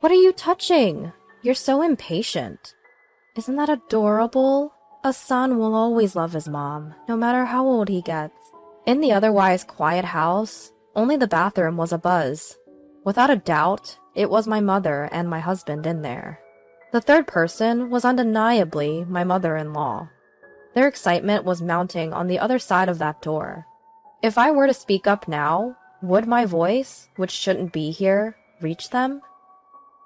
What are you touching? You're so impatient. Isn't that adorable? A son will always love his mom, no matter how old he gets. In the otherwise quiet house, only the bathroom was abuzz. Without a doubt, it was my mother and my husband in there. The third person was undeniably my mother-in-law. Their excitement was mounting on the other side of that door. If I were to speak up now, would my voice, which shouldn't be here, reach them?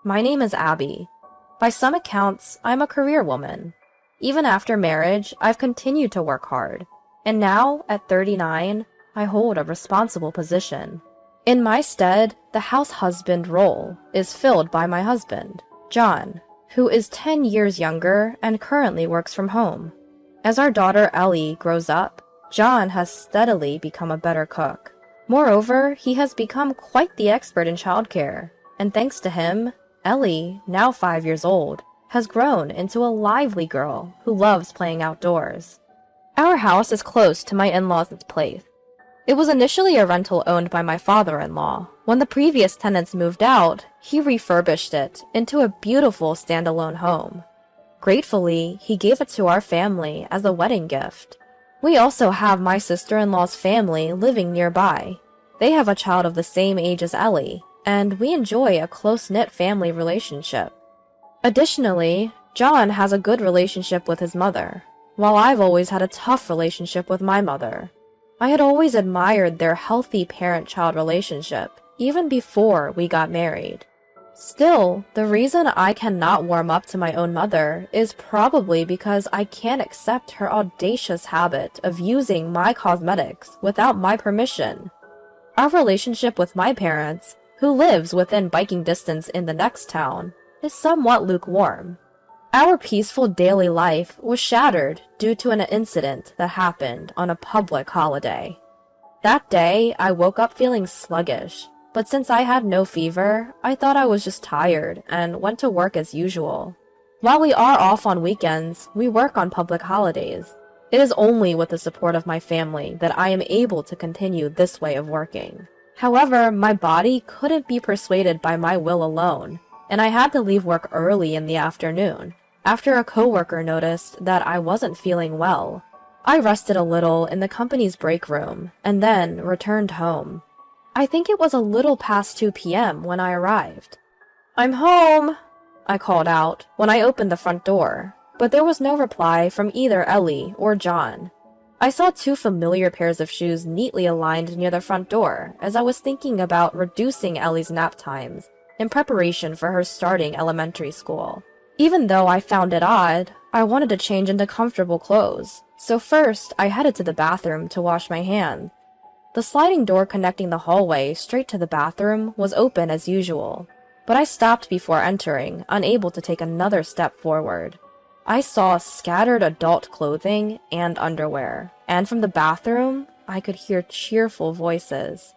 My name is Abby. By some accounts, I'm a career woman. Even after marriage, I've continued to work hard. And now, at 39, I hold a responsible position. In my stead, the house husband role is filled by my husband, John, who is 10 years younger and currently works from home. As our daughter Ellie grows up, John has steadily become a better cook. Moreover, he has become quite the expert in childcare, and thanks to him, Ellie, now 5 years old, has grown into a lively girl who loves playing outdoors. Our house is close to my in-laws' place. It was initially a rental owned by my father-in-law. When the previous tenants moved out, he refurbished it into a beautiful standalone home. Gratefully, he gave it to our family as a wedding gift. We also have my sister-in-law's family living nearby. They have a child of the same age as Ellie, and we enjoy a close-knit family relationship. Additionally, John has a good relationship with his mother, while I've always had a tough relationship with my mother. I had always admired their healthy parent-child relationship, even before we got married. Still, the reason I cannot warm up to my own mother is probably because I can't accept her audacious habit of using my cosmetics without my permission. Our relationship with my parents, who lives within biking distance in the next town, is somewhat lukewarm. Our peaceful daily life was shattered due to an incident that happened on a public holiday. That day, I woke up feeling sluggish, but since I had no fever, I thought I was just tired and went to work as usual. While we are off on weekends, we work on public holidays. It is only with the support of my family that I am able to continue this way of working. However, my body couldn't be persuaded by my will alone, and I had to leave work early in the afternoon, after a coworker noticed that I wasn't feeling well. I rested a little in the company's break room, and then returned home. I think it was a little past 2 p.m. when I arrived. "I'm home," I called out when I opened the front door, but there was no reply from either Ellie or John. I saw 2 familiar pairs of shoes neatly aligned near the front door as I was thinking about reducing Ellie's nap times in preparation for her starting elementary school. Even though I found it odd, I wanted to change into comfortable clothes, so first I headed to the bathroom to wash my hands. The sliding door connecting the hallway straight to the bathroom was open as usual, but I stopped before entering, unable to take another step forward. I saw scattered adult clothing and underwear, and from the bathroom, I could hear cheerful voices.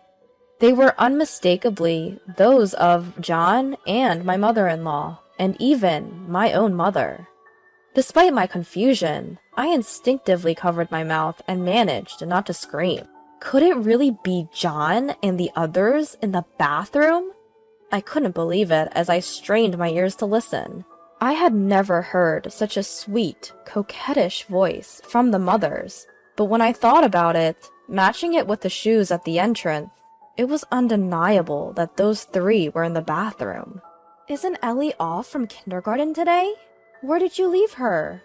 They were unmistakably those of John and my mother-in-law, and even my own mother. Despite my confusion, I instinctively covered my mouth and managed not to scream. Could it really be John and the others in the bathroom? I couldn't believe it as I strained my ears to listen. I had never heard such a sweet, coquettish voice from the mothers, but when I thought about it, matching it with the shoes at the entrance, it was undeniable that those 3 were in the bathroom. "Isn't Ellie off from kindergarten today? Where did you leave her?"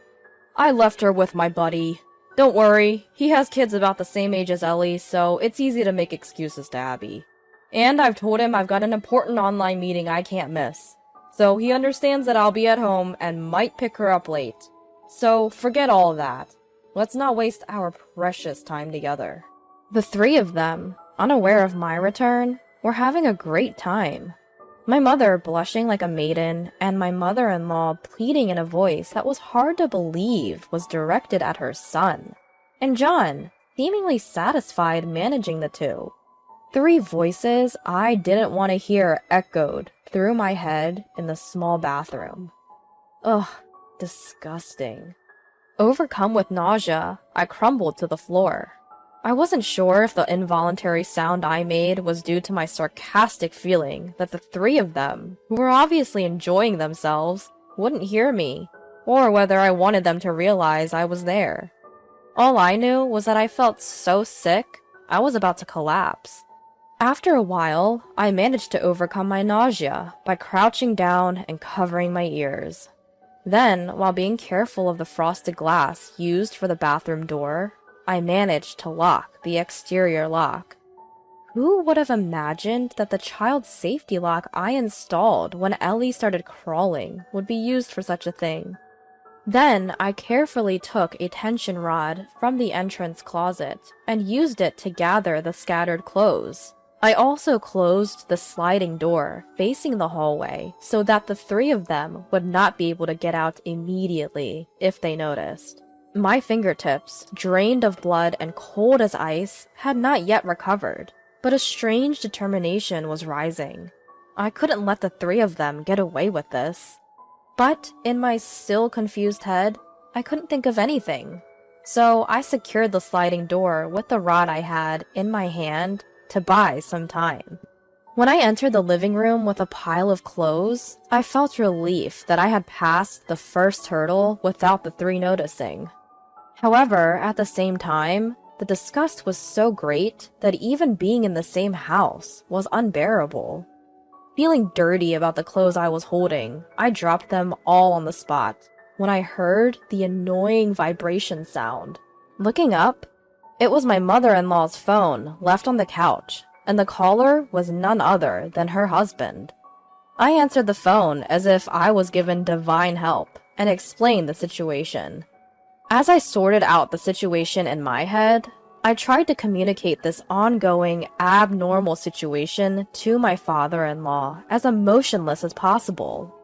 "I left her with my buddy. Don't worry, he has kids about the same age as Ellie, so it's easy to make excuses to Abby. And I've told him I've got an important online meeting I can't miss, so he understands that I'll be at home and might pick her up late. So forget all of that. Let's not waste our precious time together." The 3 of them, unaware of my return, were having a great time. My mother blushing like a maiden, and my mother-in-law pleading in a voice that was hard to believe was directed at her son, and John seemingly satisfied managing the 2. 3 voices I didn't want to hear echoed through my head in the small bathroom. Ugh, disgusting. Overcome with nausea, I crumbled to the floor. I wasn't sure if the involuntary sound I made was due to my sarcastic feeling that the three of them, who were obviously enjoying themselves, wouldn't hear me, or whether I wanted them to realize I was there. All I knew was that I felt so sick, I was about to collapse. After a while, I managed to overcome my nausea by crouching down and covering my ears. Then, while being careful of the frosted glass used for the bathroom door, I managed to lock the exterior lock. Who would have imagined that the child safety lock I installed when Ellie started crawling would be used for such a thing? Then I carefully took a tension rod from the entrance closet and used it to gather the scattered clothes. I also closed the sliding door facing the hallway so that the three of them would not be able to get out immediately if they noticed. My fingertips, drained of blood and cold as ice, had not yet recovered, but a strange determination was rising. I couldn't let the three of them get away with this. But in my still confused head, I couldn't think of anything. So I secured the sliding door with the rod I had in my hand to buy some time. When I entered the living room with a pile of clothes, I felt relief that I had passed the first hurdle without the three noticing. However, at the same time, the disgust was so great that even being in the same house was unbearable. Feeling dirty about the clothes I was holding, I dropped them all on the spot when I heard the annoying vibration sound. Looking up, it was my mother-in-law's phone left on the couch, and the caller was none other than her husband. I answered the phone as if I was given divine help and explained the situation. As I sorted out the situation in my head, I tried to communicate this ongoing, abnormal situation to my father-in-law as emotionless as possible.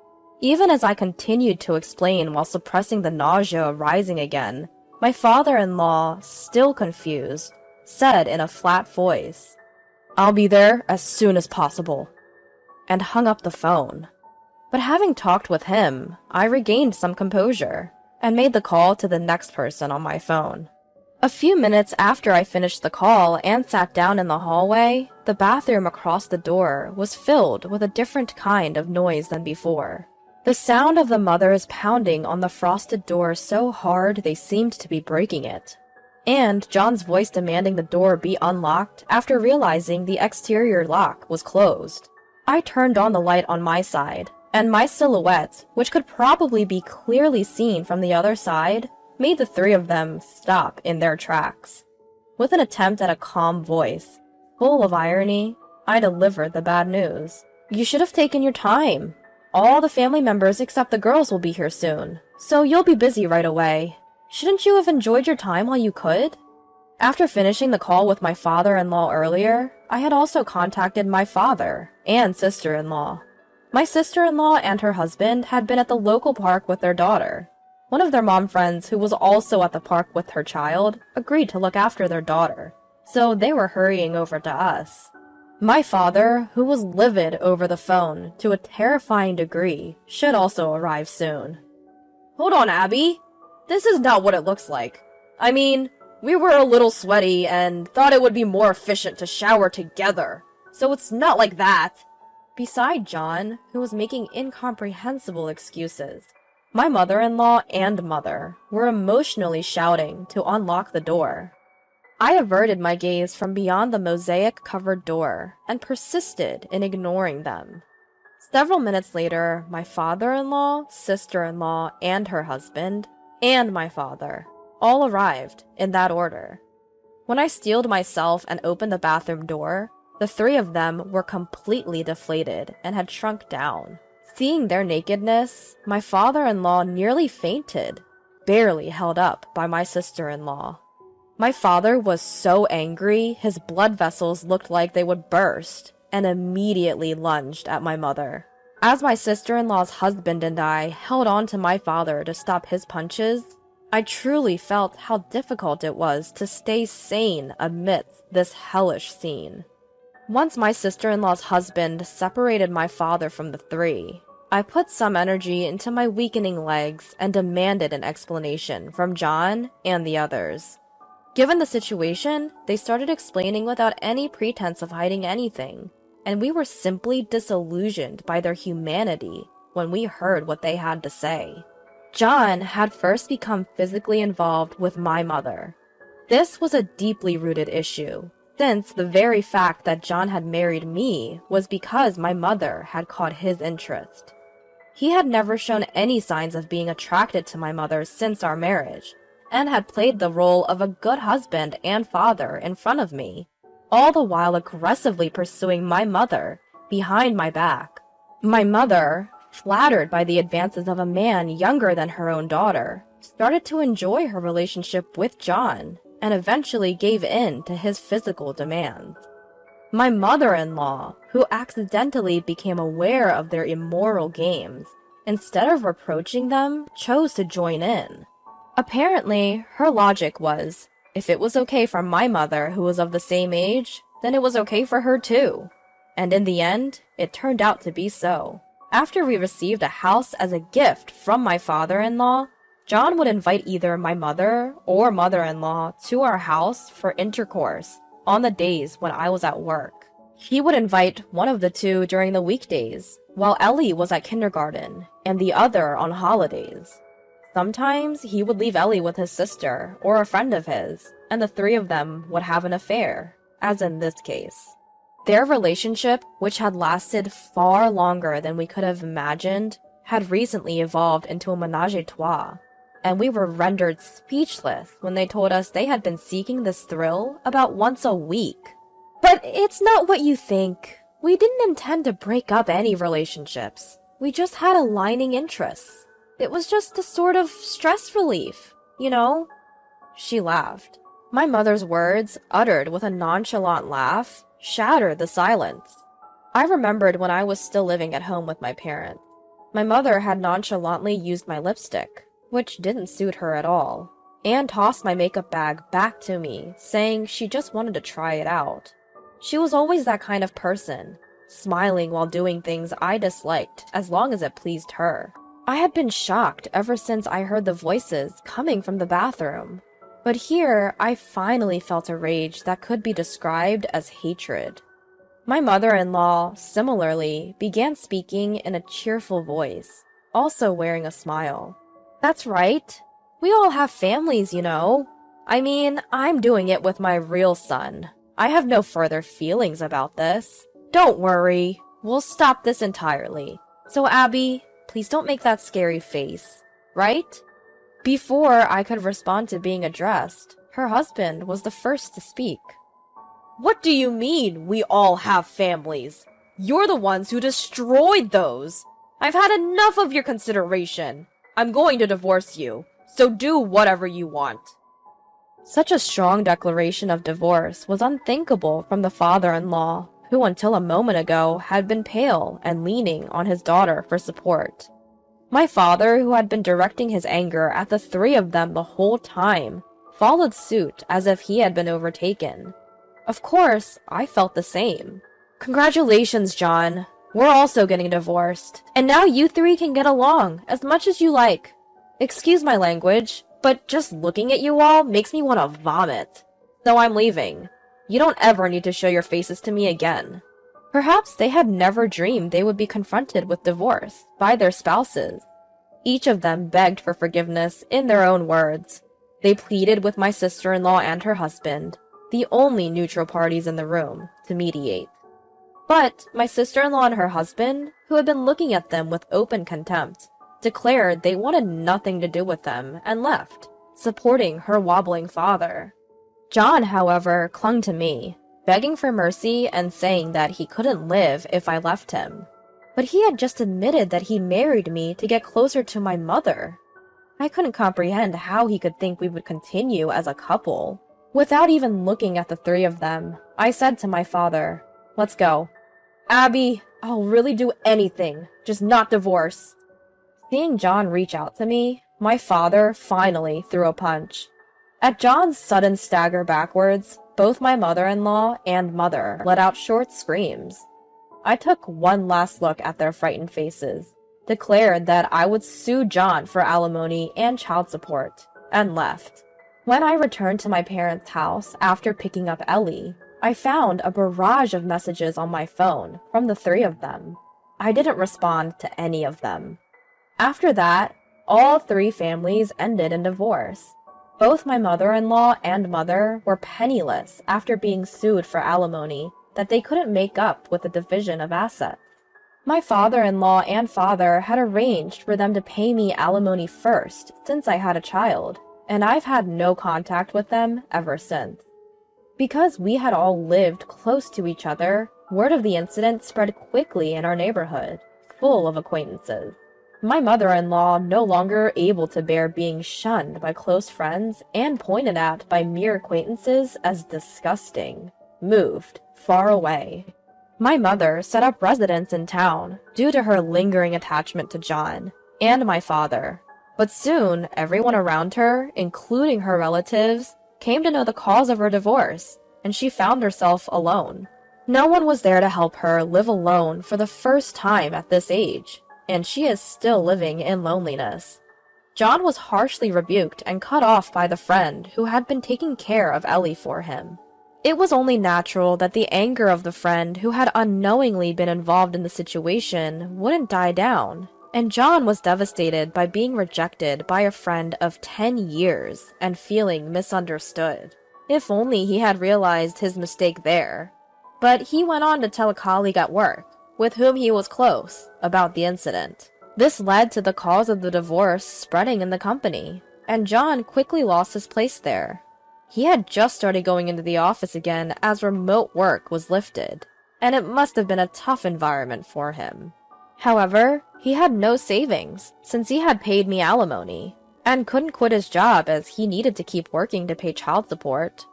Even as I continued to explain while suppressing the nausea rising again, my father-in-law, still confused, said in a flat voice, "I'll be there as soon as possible," and hung up the phone. But having talked with him, I regained some composure and made the call to the next person on my phone. A few minutes after I finished the call and sat down in the hallway, the bathroom across the door was filled with a different kind of noise than before. The sound of the mothers pounding on the frosted door so hard they seemed to be breaking it, and John's voice demanding the door be unlocked after realizing the exterior lock was closed. I turned on the light on my side, and my silhouette, which could probably be clearly seen from the other side, made the three of them stop in their tracks. With an attempt at a calm voice, full of irony, I delivered the bad news. "You should have taken your time. All the family members except the girls will be here soon, so you'll be busy right away. Shouldn't you have enjoyed your time while you could?" After finishing the call with my father-in-law earlier, I had also contacted my father and sister-in-law. My sister-in-law and her husband had been at the local park with their daughter. One of their mom friends, who was also at the park with her child, agreed to look after their daughter, so they were hurrying over to us. My father, who was livid over the phone to a terrifying degree, should also arrive soon. "Hold on, Abby. This is not what it looks like. I mean, we were a little sweaty and thought it would be more efficient to shower together, so it's not like that." Beside John, who was making incomprehensible excuses, my mother-in-law and mother were emotionally shouting to unlock the door. I averted my gaze from beyond the mosaic-covered door and persisted in ignoring them. Several minutes later, my father-in-law, sister-in-law, and her husband, and my father, all arrived in that order. When I steeled myself and opened the bathroom door, the three of them were completely deflated and had shrunk down. Seeing their nakedness, my father-in-law nearly fainted, barely held up by my sister-in-law. My father was so angry, his blood vessels looked like they would burst, and immediately lunged at my mother. As my sister-in-law's husband and I held on to my father to stop his punches, I truly felt how difficult it was to stay sane amidst this hellish scene. Once my sister-in-law's husband separated my father from the three, I put some energy into my weakening legs and demanded an explanation from John and the others. Given the situation, they started explaining without any pretense of hiding anything, and we were simply disillusioned by their humanity when we heard what they had to say. John had first become physically involved with my mother. This was a deeply rooted issue, since the very fact that John had married me was because my mother had caught his interest. He had never shown any signs of being attracted to my mother since our marriage, and had played the role of a good husband and father in front of me, all the while aggressively pursuing my mother behind my back. My mother, flattered by the advances of a man younger than her own daughter, started to enjoy her relationship with John and eventually gave in to his physical demands. My mother-in-law, who accidentally became aware of their immoral games, instead of reproaching them, chose to join in. Apparently, her logic was, if it was okay for my mother, who was of the same age, then it was okay for her too. And in the end, it turned out to be so. After we received a house as a gift from my father-in-law, John would invite either my mother or mother-in-law to our house for intercourse on the days when I was at work. He would invite one of the two during the weekdays, while Ellie was at kindergarten, and the other on holidays. Sometimes he would leave Ellie with his sister or a friend of his, and the three of them would have an affair, as in this case. Their relationship, which had lasted far longer than we could have imagined, had recently evolved into a ménage à trois, and we were rendered speechless when they told us they had been seeking this thrill about once a week. But it's not what you think. We didn't intend to break up any relationships. We just had aligning interests. It was just a sort of stress relief, you know? She laughed. My mother's words, uttered with a nonchalant laugh, shattered the silence. I remembered when I was still living at home with my parents. My mother had nonchalantly used my lipstick, which didn't suit her at all, and tossed my makeup bag back to me, saying she just wanted to try it out. She was always that kind of person, smiling while doing things I disliked as long as it pleased her. I had been shocked ever since I heard the voices coming from the bathroom, but here I finally felt a rage that could be described as hatred. My mother-in-law, similarly, began speaking in a cheerful voice, also wearing a smile. That's right. We all have families, you know. I mean, I'm doing it with my real son. I have no further feelings about this. Don't worry. We'll stop this entirely. So, Abby, please don't make that scary face, right? Before I could respond to being addressed, her husband was the first to speak. What do you mean, we all have families? You're the ones who destroyed those. I've had enough of your consideration. I'm going to divorce you, so do whatever you want. Such a strong declaration of divorce was unthinkable from the father-in-law, who until a moment ago had been pale and leaning on his daughter for support. My father, who had been directing his anger at the three of them the whole time, followed suit as if he had been overtaken. Of course, I felt the same. Congratulations, John. We're also getting divorced, and now you three can get along as much as you like. Excuse my language, but just looking at you all makes me want to vomit. So I'm leaving. You don't ever need to show your faces to me again. Perhaps they had never dreamed they would be confronted with divorce by their spouses. Each of them begged for forgiveness in their own words. They pleaded with my sister-in-law and her husband, the only neutral parties in the room, to mediate. But my sister-in-law and her husband, who had been looking at them with open contempt, declared they wanted nothing to do with them and left, supporting her wobbling father. John, however, clung to me, begging for mercy and saying that he couldn't live if I left him. But he had just admitted that he married me to get closer to my mother. I couldn't comprehend how he could think we would continue as a couple. Without even looking at the three of them, I said to my father, "Let's go. Abby, I'll really do anything, just not divorce." Seeing John reach out to me, my father finally threw a punch. At John's sudden stagger backwards, both my mother-in-law and mother let out short screams. I took one last look at their frightened faces, declared that I would sue John for alimony and child support, and left. When I returned to my parents' house after picking up Ellie, I found a barrage of messages on my phone from the three of them. I didn't respond to any of them. After that, all three families ended in divorce. Both my mother-in-law and mother were penniless after being sued for alimony that they couldn't make up with the division of assets. My father-in-law and father had arranged for them to pay me alimony first since I had a child, and I've had no contact with them ever since. Because we had all lived close to each other, word of the incident spread quickly in our neighborhood, full of acquaintances. My mother-in-law, no longer able to bear being shunned by close friends and pointed at by mere acquaintances as disgusting, moved far away. My mother set up residence in town due to her lingering attachment to John and my father. But soon, everyone around her, including her relatives, came to know the cause of her divorce, and she found herself alone. No one was there to help her live alone for the first time at this age, and she is still living in loneliness. John was harshly rebuked and cut off by the friend who had been taking care of Ellie for him. It was only natural that the anger of the friend who had unknowingly been involved in the situation wouldn't die down, and John was devastated by being rejected by a friend of 10 years and feeling misunderstood. If only he had realized his mistake there. But he went on to tell a colleague at work, with whom he was close, about the incident. This led to the cause of the divorce spreading in the company, and John quickly lost his place there. He had just started going into the office again as remote work was lifted, and it must have been a tough environment for him. However, he had no savings since he had paid me alimony, and couldn't quit his job as he needed to keep working to pay child support.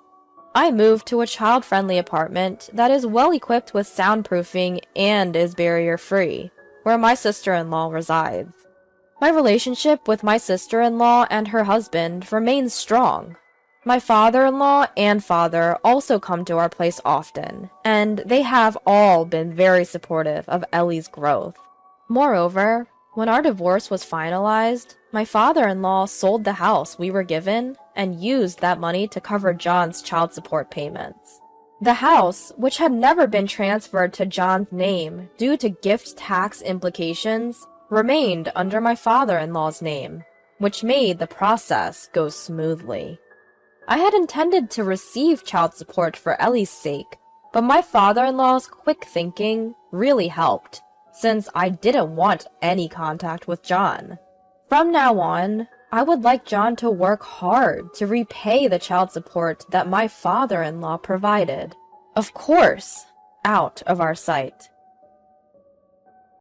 I moved to a child-friendly apartment that is well equipped with soundproofing and is barrier-free, where my sister-in-law resides. My relationship with my sister-in-law and her husband remains strong. My father-in-law and father also come to our place often, and they have all been very supportive of Ellie's growth. Moreover, when our divorce was finalized, my father-in-law sold the house we were given and used that money to cover John's child support payments. The house, which had never been transferred to John's name due to gift tax implications, remained under my father-in-law's name, which made the process go smoothly. I had intended to receive child support for Ellie's sake, but my father-in-law's quick thinking really helped, since I didn't want any contact with John. From now on, I would like John to work hard to repay the child support that my father-in-law provided. Of course, out of our sight.